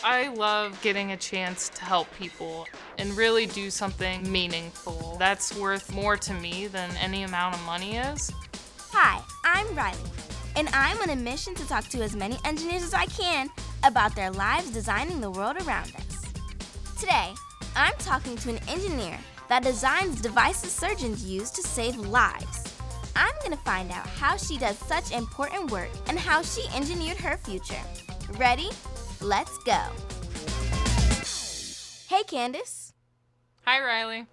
I love getting a chance to help people and really do something meaningful. That's worth more to me than any amount of money is. Hi, I'm Riley, and I'm on a mission to talk to as many engineers as I can about their lives designing the world around us. Today, I'm talking to an engineer that designs devices surgeons use to save lives. I'm going to find out how she does such important work and how she engineered her future. Ready? Let's go. Hey, Candice. Hi, Riley.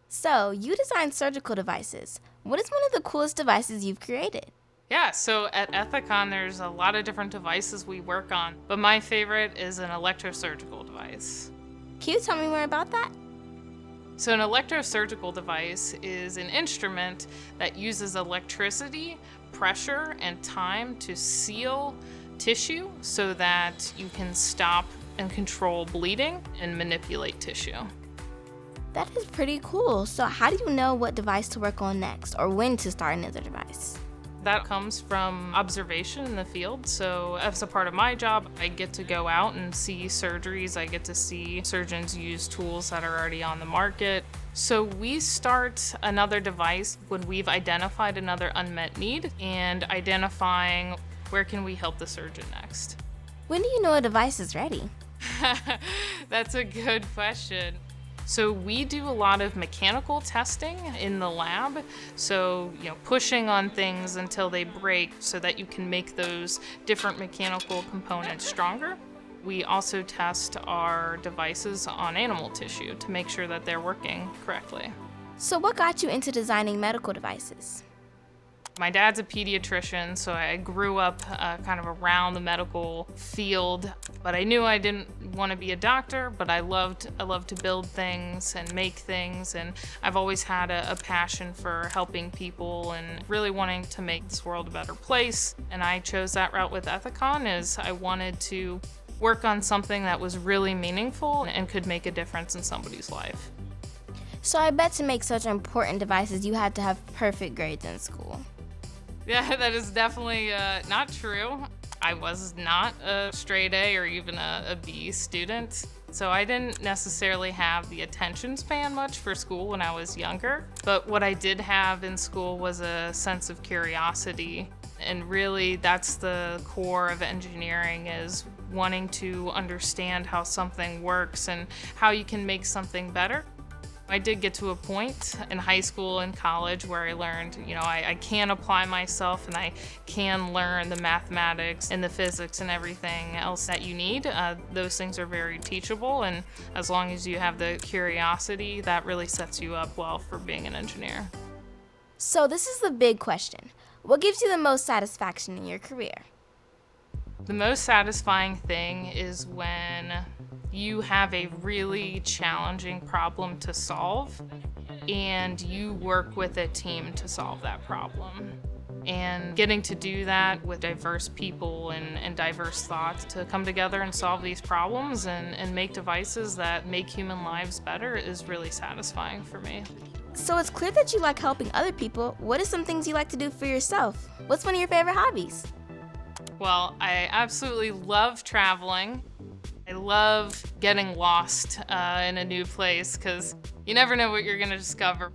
So, you design surgical devices. What is one of the coolest devices you've created? Yeah, so at Ethicon, there's a lot of different devices we work on, but my favorite is an electrosurgical device. Can you tell me more about that? So an electrosurgical device is an instrument that uses electricity, pressure, and time to seal tissue so that you can stop and control bleeding and manipulate tissue. That is pretty cool. So how do you know what device to work on next or when to start another device? That comes from observation in the field. So as a part of my job, I get to go out and see surgeries. I get to see surgeons use tools that are already on the market. So we start another device when we've identified another unmet need and identifying where can we help the surgeon next. When do you know a device is ready? That's a good question. So we do a lot of mechanical testing in the lab. So, pushing on things until they break so that you can make those different mechanical components stronger. We also test our devices on animal tissue to make sure that they're working correctly. So what got you into designing medical devices? My dad's a pediatrician, so I grew up kind of around the medical field, but I knew I didn't want to be a doctor, but I loved to build things and make things, and I've always had a passion for helping people and really wanting to make this world a better place, and I chose that route with Ethicon as I wanted to work on something that was really meaningful and could make a difference in somebody's life. So I bet to make such important devices, you had to have perfect grades in school. Yeah, that is definitely not true. I was not a straight A or even a B student, so I didn't necessarily have the attention span much for school when I was younger. But what I did have in school was a sense of curiosity, and really that's the core of engineering, is wanting to understand how something works and how you can make something better. I did get to a point in high school and college where I learned, I can apply myself and I can learn the mathematics and the physics and everything else that you need. Those things are very teachable, and as long as you have the curiosity, that really sets you up well for being an engineer. So this is the big question. What gives you the most satisfaction in your career? The most satisfying thing is when you have a really challenging problem to solve and you work with a team to solve that problem. And getting to do that with diverse people and diverse thoughts to come together and solve these problems and make devices that make human lives better is really satisfying for me. So it's clear that you like helping other people. What are some things you like to do for yourself? What's one of your favorite hobbies? Well, I absolutely love traveling. I love getting lost in a new place because you never know what you're going to discover.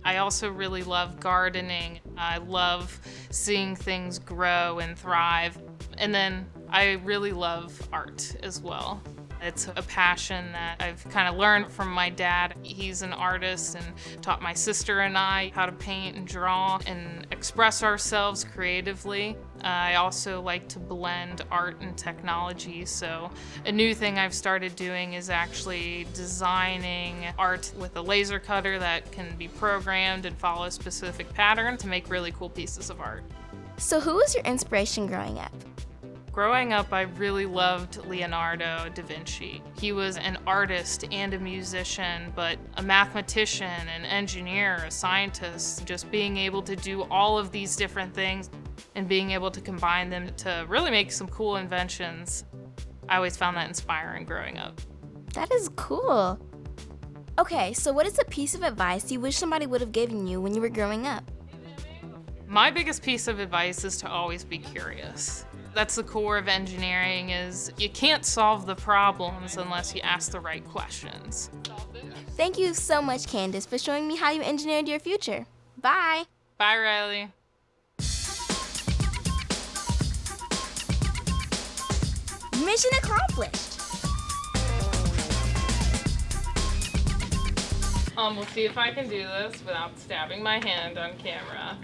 I also really love gardening. I love seeing things grow and thrive. And then I really love art as well. It's a passion that I've kind of learned from my dad. He's an artist and taught my sister and I how to paint and draw and express ourselves creatively. I also like to blend art and technology, so a new thing I've started doing is actually designing art with a laser cutter that can be programmed and follow a specific pattern to make really cool pieces of art. So who was your inspiration growing up? Growing up, I really loved Leonardo da Vinci. He was an artist and a musician, but a mathematician, an engineer, a scientist, just being able to do all of these different things and being able to combine them to really make some cool inventions. I always found that inspiring growing up. That is cool. Okay, so what is a piece of advice you wish somebody would have given you when you were growing up? My biggest piece of advice is to always be curious. That's the core of engineering, is you can't solve the problems unless you ask the right questions. Thank you so much, Candice, for showing me how you engineered your future. Bye. Bye, Riley. Mission accomplished. We'll see if I can do this without stabbing my hand on camera.